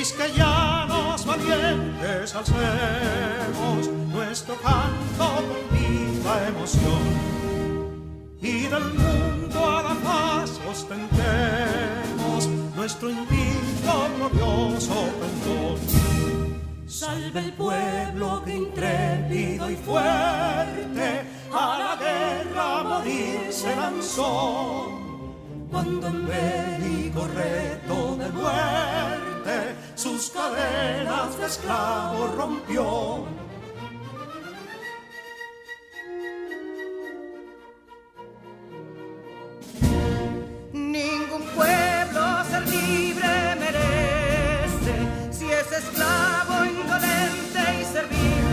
quisqueyanos valientes alcemos nuestro canto con viva emoción, y del mundo a la paz ostentemos nuestro invicto glorioso pendón. Salve el pueblo que intrépido y fuerte a la guerra a morir se lanzó, cuando en bélico reto de muerte sus cadenas de esclavos rompió. Ningún pueblo ser libre merece si es esclavo, indolente y servil.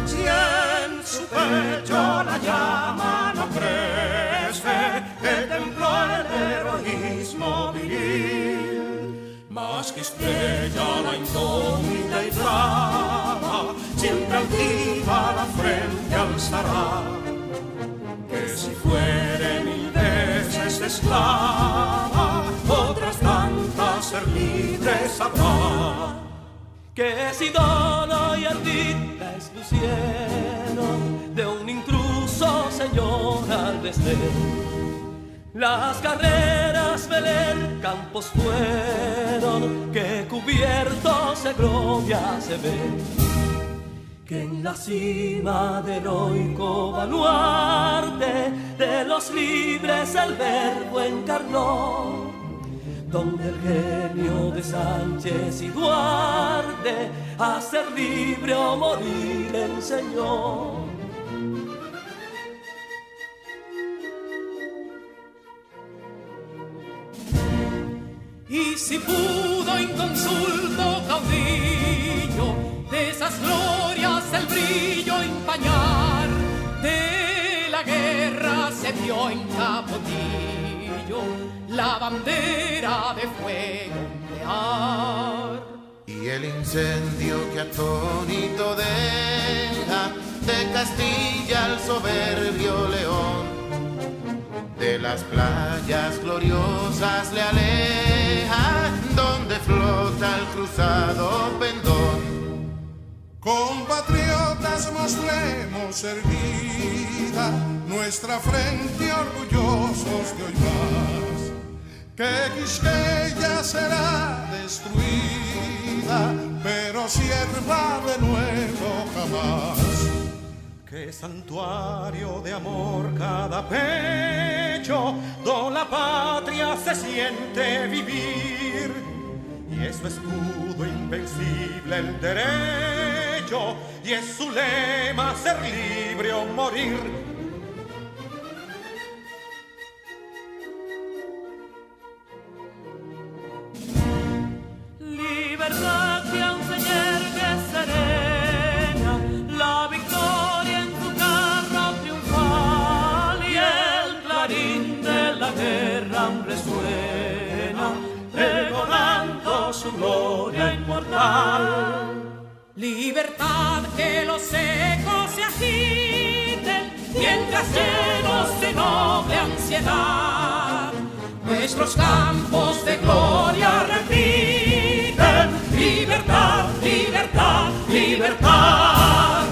Si en su pecho la llama no crece, que templó el heroísmo viril, más que estrella la indómita y brava, siempre altiva la frente alzará, que si fuere mil veces esclava, otras tantas ser libres habrá. Que si Dono y Ardid la expusieron de un intruso señor al desdén, las carreras Belén campos fueron que cubiertos de gloria se ven, que en la cima del heroico baluarte de los libres el verbo encarnó, donde el genio de Sánchez y Duarte a ser libre o morir enseñó. Y si pudo inconsulto caudillo de esas glorias el brillo empañar, de la guerra se vio en Capotillo la bandera de fuego ondear. Y el incendio que atónito deja de Castilla al soberbio león, de las playas gloriosas le aleja, donde flota el cruzado pendón. Compatriotas, mostremos erguida nuestra frente orgullosos de hoy más, que Quisqueya será destruida, pero sierva de nuevo jamás. Que santuario de amor cada pecho, donde la patria se siente vivir, y es su escudo invencible el derecho, y es su lema ser libre o morir. Libertad que aún se yergue serena, la victoria en su carro triunfal, y el clarín de la guerra aún resuena, pregonando su gloria inmortal. Libertad, que los ecos se agiten mientras llenos de noble ansiedad nuestros campos de gloria repiten. Libertad, libertad, libertad.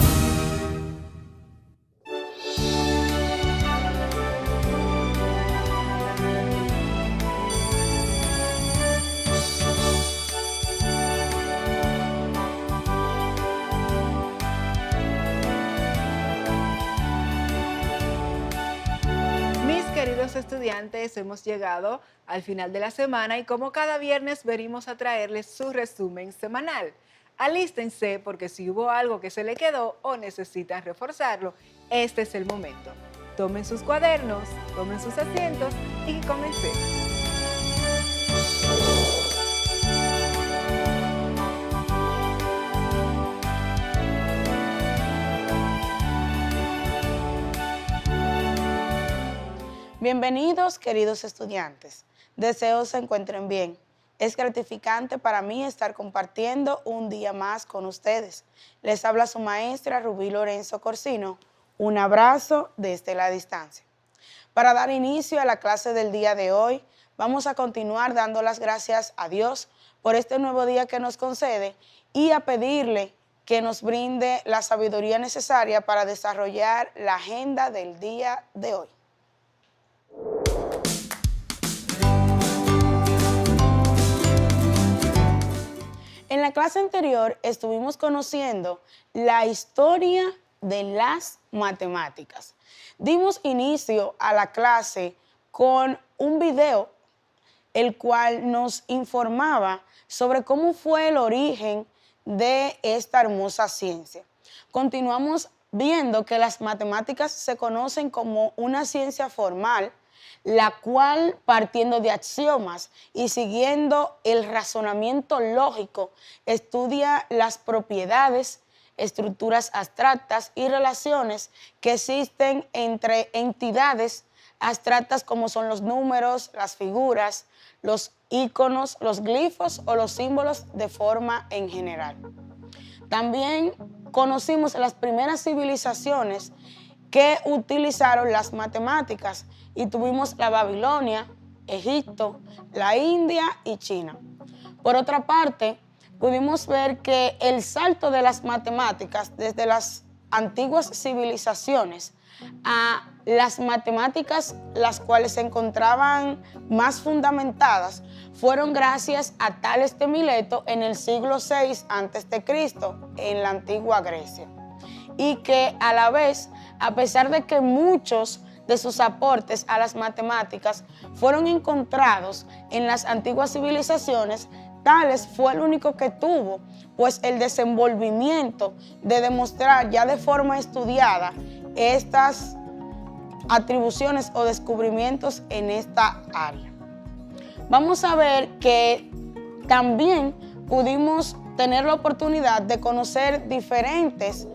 Mis queridos estudiantes, hemos llegado al final de la semana y como cada viernes venimos a traerles su resumen semanal. Alístense porque si hubo algo que se le quedó o necesitan reforzarlo, este es el momento. Tomen sus cuadernos, tomen sus asientos y comencemos. Bienvenidos, queridos estudiantes. Deseo se encuentren bien. Es gratificante para mí estar compartiendo un día más con ustedes. Les habla su maestra Rubí Lorenzo Corsino. Un abrazo desde la distancia. Para dar inicio a la clase del día de hoy, vamos a continuar dando las gracias a Dios por este nuevo día que nos concede y a pedirle que nos brinde la sabiduría necesaria para desarrollar la agenda del día de hoy. En la clase anterior estuvimos conociendo la historia de las matemáticas. Dimos inicio a la clase con un video, el cual nos informaba sobre cómo fue el origen de esta hermosa ciencia. Continuamos viendo que las matemáticas se conocen como una ciencia formal, la cual, partiendo de axiomas y siguiendo el razonamiento lógico, estudia las propiedades, estructuras abstractas y relaciones que existen entre entidades abstractas como son los números, las figuras, los íconos, los glifos o los símbolos de forma en general. También conocimos las primeras civilizaciones que utilizaron las matemáticas y tuvimos la Babilonia, Egipto, la India y China. Por otra parte, pudimos ver que el salto de las matemáticas desde las antiguas civilizaciones a las matemáticas, las cuales se encontraban más fundamentadas, fueron gracias a Tales de Mileto en el siglo VI a.C. en la antigua Grecia. Y que a la vez, a pesar de que muchos de sus aportes a las matemáticas fueron encontrados en las antiguas civilizaciones, Tales fue el único que tuvo pues el desenvolvimiento de demostrar ya de forma estudiada estas atribuciones o descubrimientos en esta área. Vamos a ver que también pudimos tener la oportunidad de conocer diferentes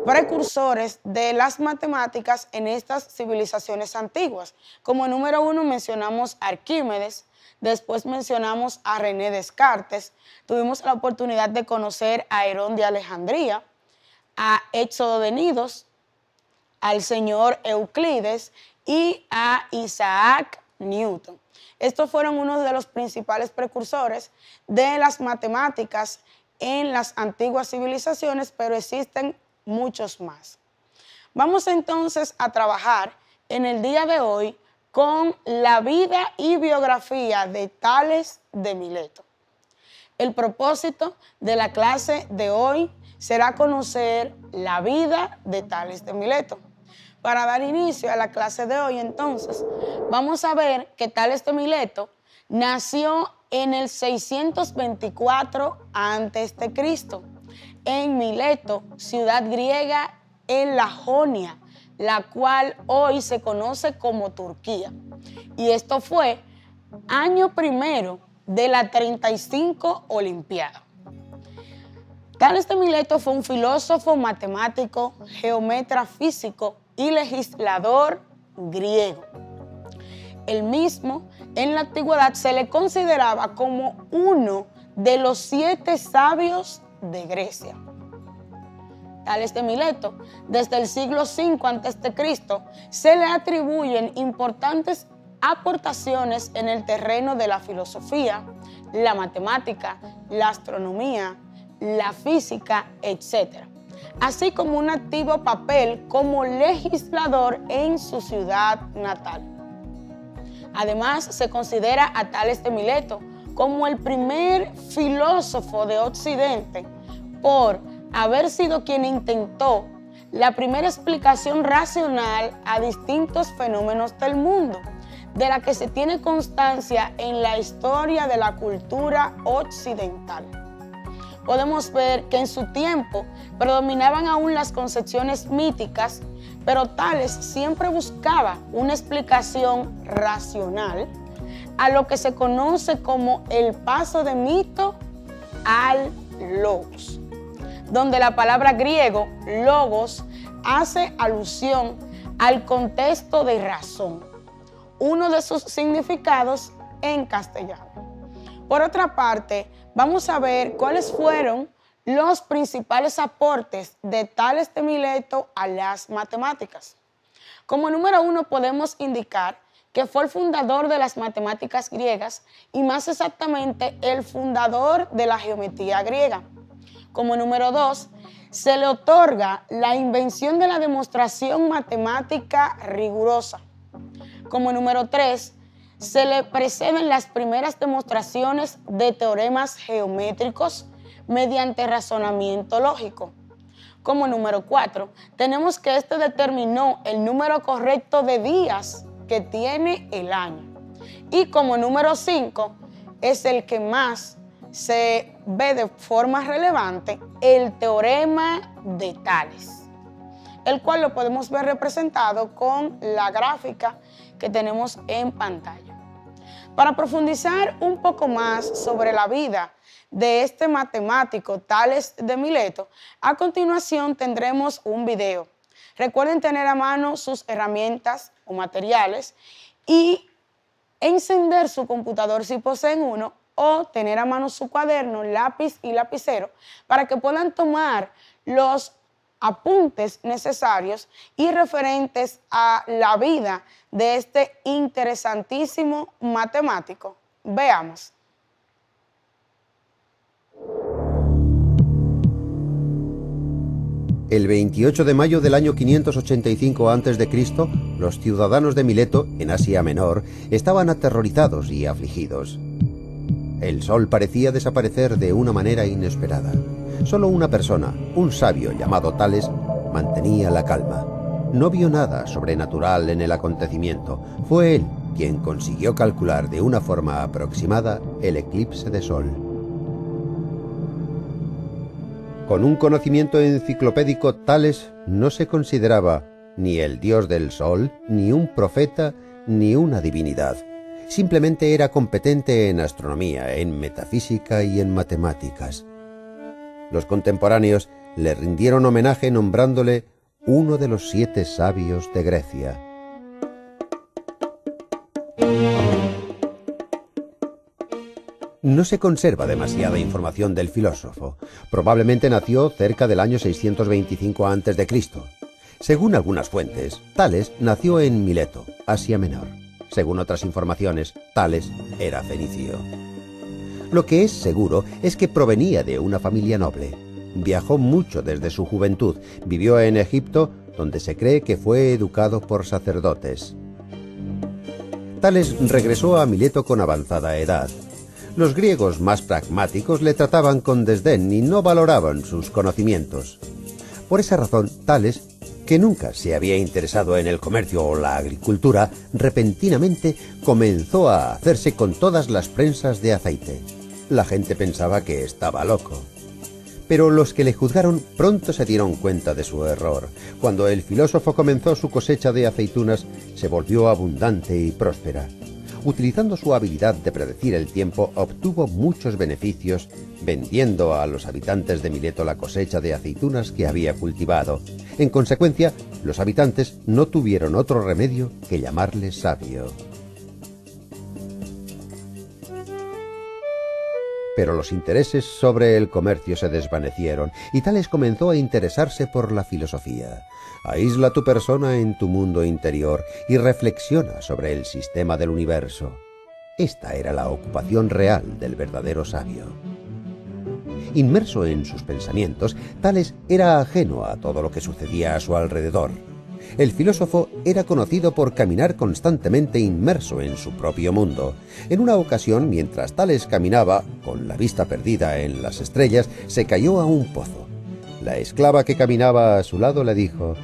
precursores de las matemáticas en estas civilizaciones antiguas. Como número 1 mencionamos a Arquímedes, después mencionamos a René Descartes, tuvimos la oportunidad de conocer a Herón de Alejandría, a Éxodo de Nidos, al señor Euclides y a Isaac Newton. Estos fueron uno de los principales precursores de las matemáticas en las antiguas civilizaciones, pero existen muchos más. Vamos entonces a trabajar en el día de hoy con la vida y biografía de Tales de Mileto. El propósito de la clase de hoy será conocer la vida de Tales de Mileto. Para dar inicio a la clase de hoy, entonces, vamos a ver que Tales de Mileto nació en el 624 a.C. en Mileto, ciudad griega en la Jonia, la cual hoy se conoce como Turquía. Y esto fue año primero de la 35 Olimpiada. Tales de Mileto fue un filósofo, matemático, geómetra físico y legislador griego. El mismo, en la antigüedad, se le consideraba como uno de los 7 sabios de Grecia. Tales de Mileto, desde el siglo V a.C., se le atribuyen importantes aportaciones en el terreno de la filosofía, la matemática, la astronomía, la física, etc., así como un activo papel como legislador en su ciudad natal. Además, se considera a Tales de Mileto como el primer filósofo de Occidente por haber sido quien intentó la primera explicación racional a distintos fenómenos del mundo, de la que se tiene constancia en la historia de la cultura occidental. Podemos ver que en su tiempo predominaban aún las concepciones míticas, pero Tales siempre buscaba una explicación racional a lo que se conoce como el paso de mito al logos, donde la palabra griego logos hace alusión al contexto de razón, uno de sus significados en castellano. Por otra parte, vamos a ver cuáles fueron los principales aportes de Tales de Mileto a las matemáticas. Como número 1 podemos indicar que fue el fundador de las matemáticas griegas y más exactamente el fundador de la geometría griega. Como número 2, se le otorga la invención de la demostración matemática rigurosa. Como número 3, se le preceden las primeras demostraciones de teoremas geométricos mediante razonamiento lógico. Como número 4, tenemos que este determinó el número correcto de días que tiene el año. Y como número 5, es el que más se ve de forma relevante, el teorema de Tales, el cual lo podemos ver representado con la gráfica que tenemos en pantalla. Para profundizar un poco más sobre la vida de este matemático Tales de Mileto, a continuación tendremos un video. Recuerden tener a mano sus herramientas o materiales y encender su computador si poseen uno, o tener a mano su cuaderno, lápiz y lapicero para que puedan tomar los apuntes necesarios y referentes a la vida de este interesantísimo matemático. Veamos. El 28 de mayo del año 585 a.C., los ciudadanos de Mileto, en Asia Menor, estaban aterrorizados y afligidos. El sol parecía desaparecer de una manera inesperada. Solo una persona, un sabio llamado Tales, mantenía la calma. No vio nada sobrenatural en el acontecimiento. Fue él quien consiguió calcular de una forma aproximada el eclipse de sol. Con un conocimiento enciclopédico, Tales no se consideraba ni el dios del sol, ni un profeta, ni una divinidad. Simplemente era competente en astronomía, en metafísica y en matemáticas. Los contemporáneos le rindieron homenaje nombrándole uno de los 7 sabios de Grecia. No se conserva demasiada información del filósofo. Probablemente nació cerca del año 625 a.C. Según algunas fuentes, Tales nació en Mileto, Asia Menor. Según otras informaciones, Tales era fenicio. Lo que es seguro es que provenía de una familia noble. Viajó mucho desde su juventud, vivió en Egipto, donde se cree que fue educado por sacerdotes. Tales regresó a Mileto con avanzada edad. Los griegos más pragmáticos le trataban con desdén y no valoraban sus conocimientos. Por esa razón, Tales, que nunca se había interesado en el comercio o la agricultura, repentinamente comenzó a hacerse con todas las prensas de aceite. La gente pensaba que estaba loco. Pero los que le juzgaron pronto se dieron cuenta de su error. Cuando el filósofo comenzó su cosecha de aceitunas, se volvió abundante y próspera. Utilizando su habilidad de predecir el tiempo, obtuvo muchos beneficios vendiendo a los habitantes de Mileto la cosecha de aceitunas que había cultivado. En consecuencia, los habitantes no tuvieron otro remedio que llamarle sabio. Pero los intereses sobre el comercio se desvanecieron y Tales comenzó a interesarse por la filosofía. Aísla tu persona en tu mundo interior y reflexiona sobre el sistema del universo. Esta era la ocupación real del verdadero sabio. Inmerso en sus pensamientos, Tales era ajeno a todo lo que sucedía a su alrededor. El filósofo era conocido por caminar constantemente inmerso en su propio mundo. En una ocasión, mientras Tales caminaba, con la vista perdida en las estrellas, se cayó a un pozo. La esclava que caminaba a su lado le dijo: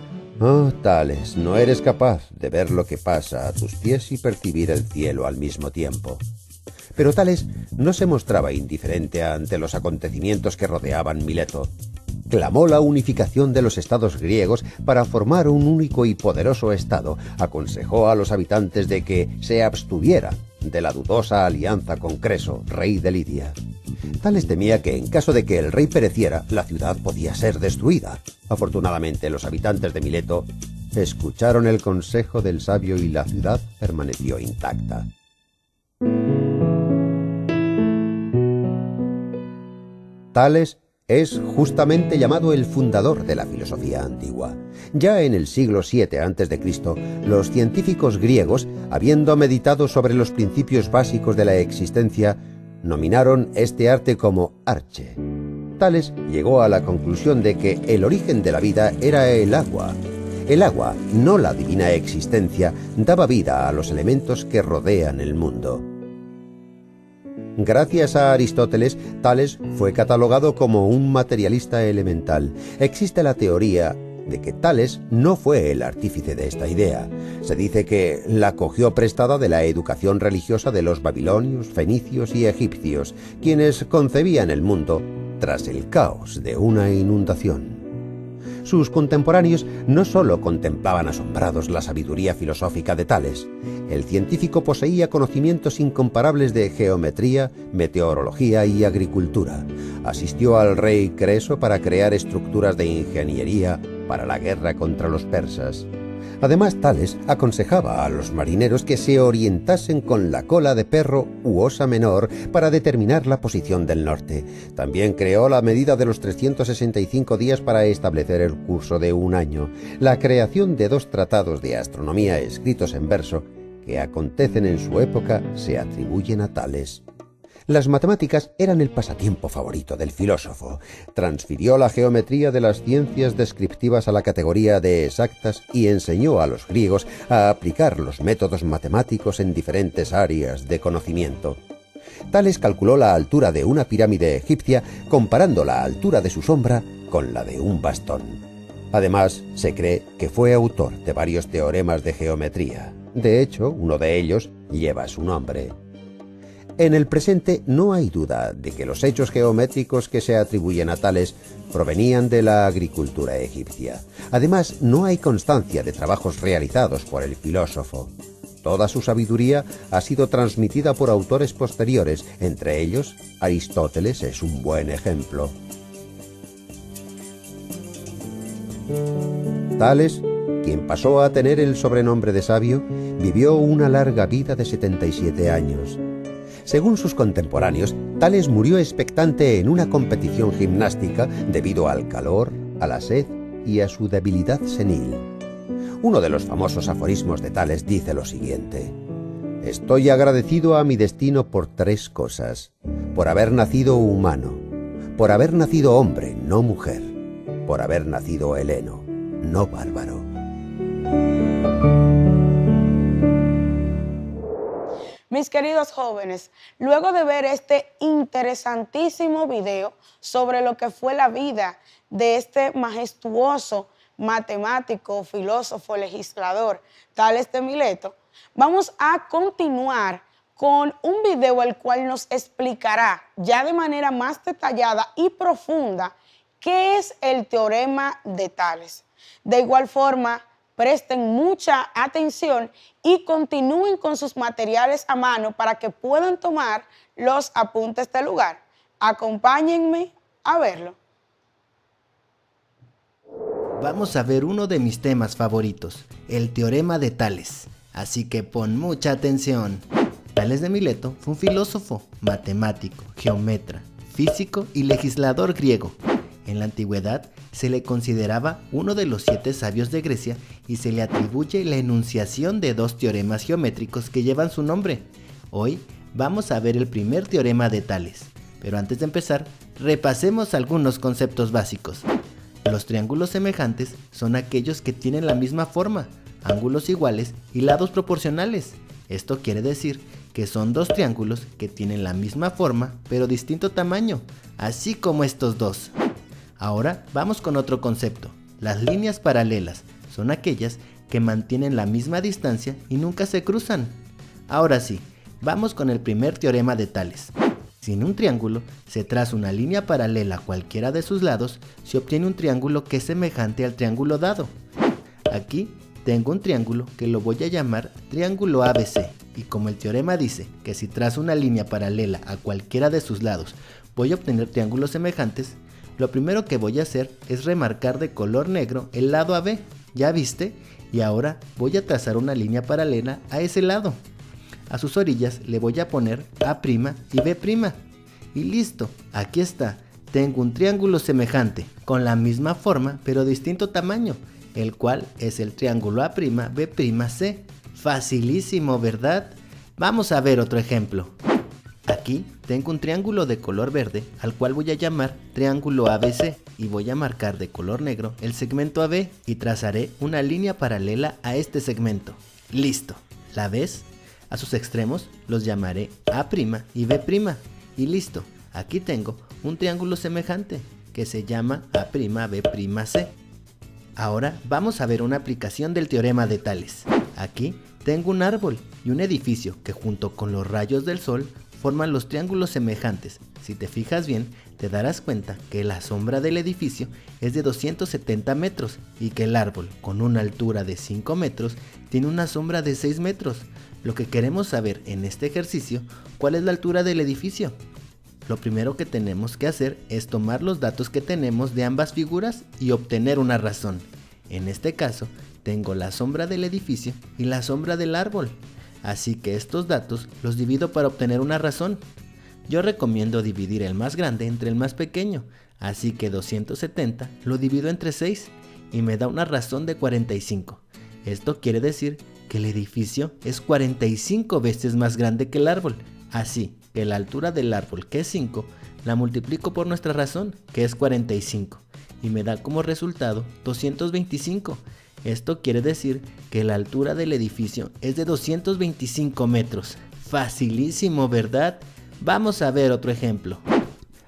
«Oh, Tales, no eres capaz de ver lo que pasa a tus pies y percibir el cielo al mismo tiempo». Pero Tales no se mostraba indiferente ante los acontecimientos que rodeaban Mileto. Clamó la unificación de los estados griegos para formar un único y poderoso estado. Aconsejó a los habitantes de que se abstuvieran de la dudosa alianza con Creso, rey de Lidia. Tales temía que en caso de que el rey pereciera, la ciudad podía ser destruida. Afortunadamente, los habitantes de Mileto escucharon el consejo del sabio y la ciudad permaneció intacta. Tales es justamente llamado el fundador de la filosofía antigua. Ya en el siglo VII a.C., los científicos griegos, habiendo meditado sobre los principios básicos de la existencia, nominaron este arte como arche. Tales llegó a la conclusión de que el origen de la vida era el agua. El agua, no la divina existencia, daba vida a los elementos que rodean el mundo. Gracias a Aristóteles, Tales fue catalogado como un materialista elemental. Existe la teoría de que Tales no fue el artífice de esta idea. Se dice que la cogió prestada de la educación religiosa de los babilonios, fenicios y egipcios, quienes concebían el mundo tras el caos de una inundación. Sus contemporáneos no solo contemplaban asombrados la sabiduría filosófica de Tales. El científico poseía conocimientos incomparables de geometría, meteorología y agricultura. Asistió al rey Creso para crear estructuras de ingeniería para la guerra contra los persas. Además, Tales aconsejaba a los marineros que se orientasen con la cola de perro u osa menor para determinar la posición del norte. También creó la medida de los 365 días para establecer el curso de un año. La creación de 2 tratados de astronomía escritos en verso que acontecen en su época se atribuyen a Tales. Las matemáticas eran el pasatiempo favorito del filósofo. Transfirió la geometría de las ciencias descriptivas a la categoría de exactas y enseñó a los griegos a aplicar los métodos matemáticos en diferentes áreas de conocimiento. Tales calculó la altura de una pirámide egipcia comparando la altura de su sombra con la de un bastón. Además, se cree que fue autor de varios teoremas de geometría. De hecho, uno de ellos lleva su nombre. En el presente no hay duda de que los hechos geométricos que se atribuyen a Tales provenían de la agricultura egipcia. Además, no hay constancia de trabajos realizados por el filósofo. Toda su sabiduría ha sido transmitida por autores posteriores, entre ellos Aristóteles es un buen ejemplo. Tales, quien pasó a tener el sobrenombre de sabio, vivió una larga vida de 77 años. Según sus contemporáneos, Tales murió expectante en una competición gimnástica debido al calor, a la sed y a su debilidad senil. Uno de los famosos aforismos de Tales dice lo siguiente: «Estoy agradecido a mi destino por 3 cosas: por haber nacido humano, por haber nacido hombre, no mujer, por haber nacido heleno, no bárbaro». Mis queridos jóvenes, luego de ver este interesantísimo video sobre lo que fue la vida de este majestuoso matemático, filósofo, legislador, Tales de Mileto, vamos a continuar con un video el cual nos explicará ya de manera más detallada y profunda qué es el teorema de Tales. De igual forma, presten mucha atención y continúen con sus materiales a mano para que puedan tomar los apuntes del lugar. Acompáñenme a verlo. Vamos a ver uno de mis temas favoritos, el teorema de Tales. Así que pon mucha atención. Tales de Mileto fue un filósofo, matemático, geómetra, físico y legislador griego. En la antigüedad se le consideraba uno de los 7 sabios de Grecia y se le atribuye la enunciación de 2 teoremas geométricos que llevan su nombre. Hoy vamos a ver el primer teorema de Tales, pero antes de empezar, repasemos algunos conceptos básicos. Los triángulos semejantes son aquellos que tienen la misma forma, ángulos iguales y lados proporcionales. Esto quiere decir que son 2 triángulos que tienen la misma forma pero distinto tamaño, así como estos 2. Ahora vamos con otro concepto. Las líneas paralelas son aquellas que mantienen la misma distancia y nunca se cruzan. Ahora sí, vamos con el primer teorema de Tales. Si en un triángulo se traza una línea paralela a cualquiera de sus lados, se obtiene un triángulo que es semejante al triángulo dado. Aquí tengo un triángulo que lo voy a llamar triángulo ABC, y como el teorema dice que si trazo una línea paralela a cualquiera de sus lados voy a obtener triángulos semejantes, lo primero que voy a hacer es remarcar de color negro el lado AB, ¿ya viste? Y ahora voy a trazar una línea paralela a ese lado. A sus orillas le voy a poner A' y B'. Y listo, aquí está, tengo un triángulo semejante, con la misma forma pero distinto tamaño, el cual es el triángulo A'B''C. Facilísimo, ¿verdad? Vamos a ver otro ejemplo. Aquí tengo un triángulo de color verde, al cual voy a llamar triángulo ABC, y voy a marcar de color negro el segmento AB y trazaré una línea paralela a este segmento. ¡Listo! ¿La ves? A sus extremos los llamaré A' y B', y listo. Aquí tengo un triángulo semejante que se llama A'B''C. Ahora vamos a ver una aplicación del teorema de Tales. Aquí tengo un árbol y un edificio que junto con los rayos del sol forman los triángulos semejantes. Si te fijas bien, te darás cuenta que la sombra del edificio es de 270 metros y que el árbol, con una altura de 5 metros, tiene una sombra de 6 metros. Lo que queremos saber en este ejercicio, ¿cuál es la altura del edificio? Lo primero que tenemos que hacer es tomar los datos que tenemos de ambas figuras y obtener una razón. En este caso, tengo la sombra del edificio y la sombra del árbol. Así que estos datos los divido para obtener una razón. Yo recomiendo dividir el más grande entre el más pequeño, así que 270 lo divido entre 6 y me da una razón de 45. Esto quiere decir que el edificio es 45 veces más grande que el árbol, así que la altura del árbol, que es 5, la multiplico por nuestra razón, que es 45, y me da como resultado 225. Esto quiere decir que la altura del edificio es de 225 metros. Facilísimo, ¿verdad? Vamos a ver otro ejemplo.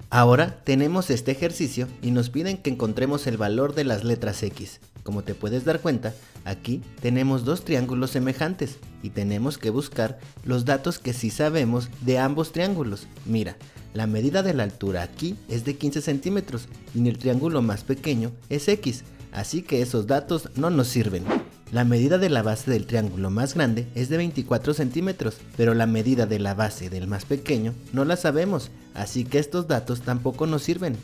Ahora tenemos este ejercicio y nos piden que encontremos el valor de las letras X. Como te puedes dar cuenta, aquí tenemos dos triángulos semejantes y tenemos que buscar los datos que sí sabemos de ambos triángulos. Mira, la medida de la altura aquí es de 15 centímetros y en el triángulo más pequeño es X. Así que esos datos no nos sirven. La medida de la base del triángulo más grande es de 24 centímetros, pero la medida de la base del más pequeño no la sabemos, así que estos datos tampoco nos sirven.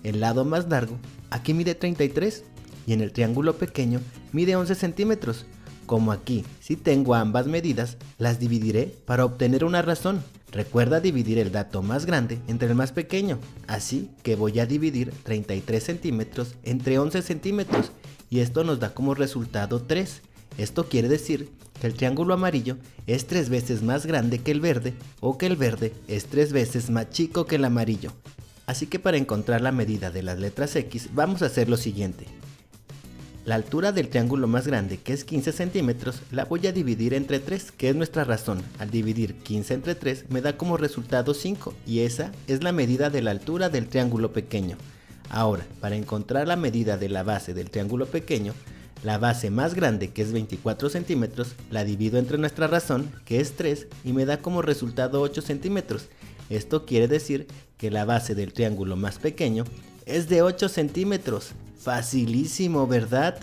El lado más largo aquí mide 33 y en el triángulo pequeño mide 11 centímetros. Como aquí sí tengo ambas medidas, las dividiré para obtener una razón. Recuerda dividir el dato más grande entre el más pequeño, así que voy a dividir 33 centímetros entre 11 centímetros y esto nos da como resultado 3. Esto quiere decir que el triángulo amarillo es 3 veces más grande que el verde o que el verde es 3 veces más chico que el amarillo. Así que para encontrar la medida de las letras X vamos a hacer lo siguiente. La altura del triángulo más grande, que es 15 centímetros, la voy a dividir entre 3, que es nuestra razón. Al dividir 15 entre 3 me da como resultado 5 y esa es la medida de la altura del triángulo pequeño. Ahora, para encontrar la medida de la base del triángulo pequeño, la base más grande, que es 24 centímetros, la divido entre nuestra razón, que es 3, y me da como resultado 8 centímetros. Esto quiere decir que la base del triángulo más pequeño es de 8 centímetros. Facilísimo, ¿verdad?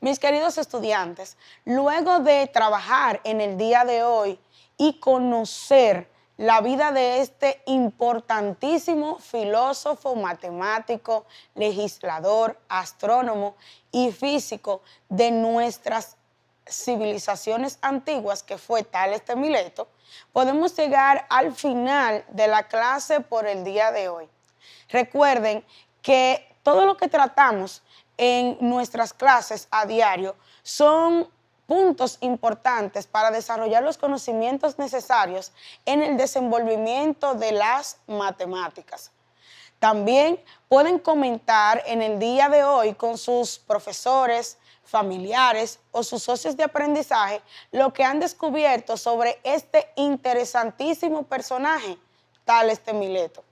Mis queridos estudiantes, luego de trabajar en el día de hoy y conocer la vida de este importantísimo filósofo, matemático, legislador, astrónomo y físico de nuestras civilizaciones antiguas, que fue Tales de Mileto, podemos llegar al final de la clase por el día de hoy. Recuerden que todo lo que tratamos en nuestras clases a diario son puntos importantes para desarrollar los conocimientos necesarios en el desenvolvimiento de las matemáticas. También pueden comentar en el día de hoy con sus profesores, familiares o sus socios de aprendizaje lo que han descubierto sobre este interesantísimo personaje, Tales de Mileto.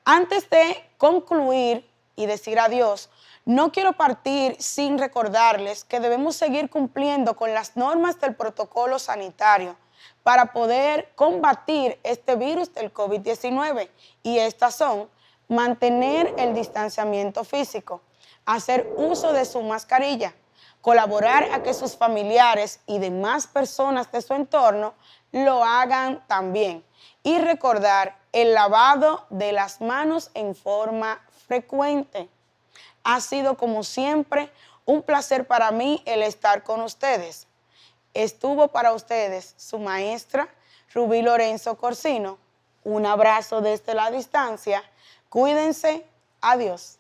Antes de concluir y decir adiós, no quiero partir sin recordarles que debemos seguir cumpliendo con las normas del protocolo sanitario para poder combatir este virus del COVID-19 y estas son: mantener el distanciamiento físico, hacer uso de su mascarilla, colaborar a que sus familiares y demás personas de su entorno lo hagan también y recordar el lavado de las manos en forma frecuente. Ha sido, como siempre, un placer para mí el estar con ustedes. Estuvo para ustedes su maestra, Rubí Lorenzo Corsino. Un abrazo desde la distancia. Cuídense. Adiós.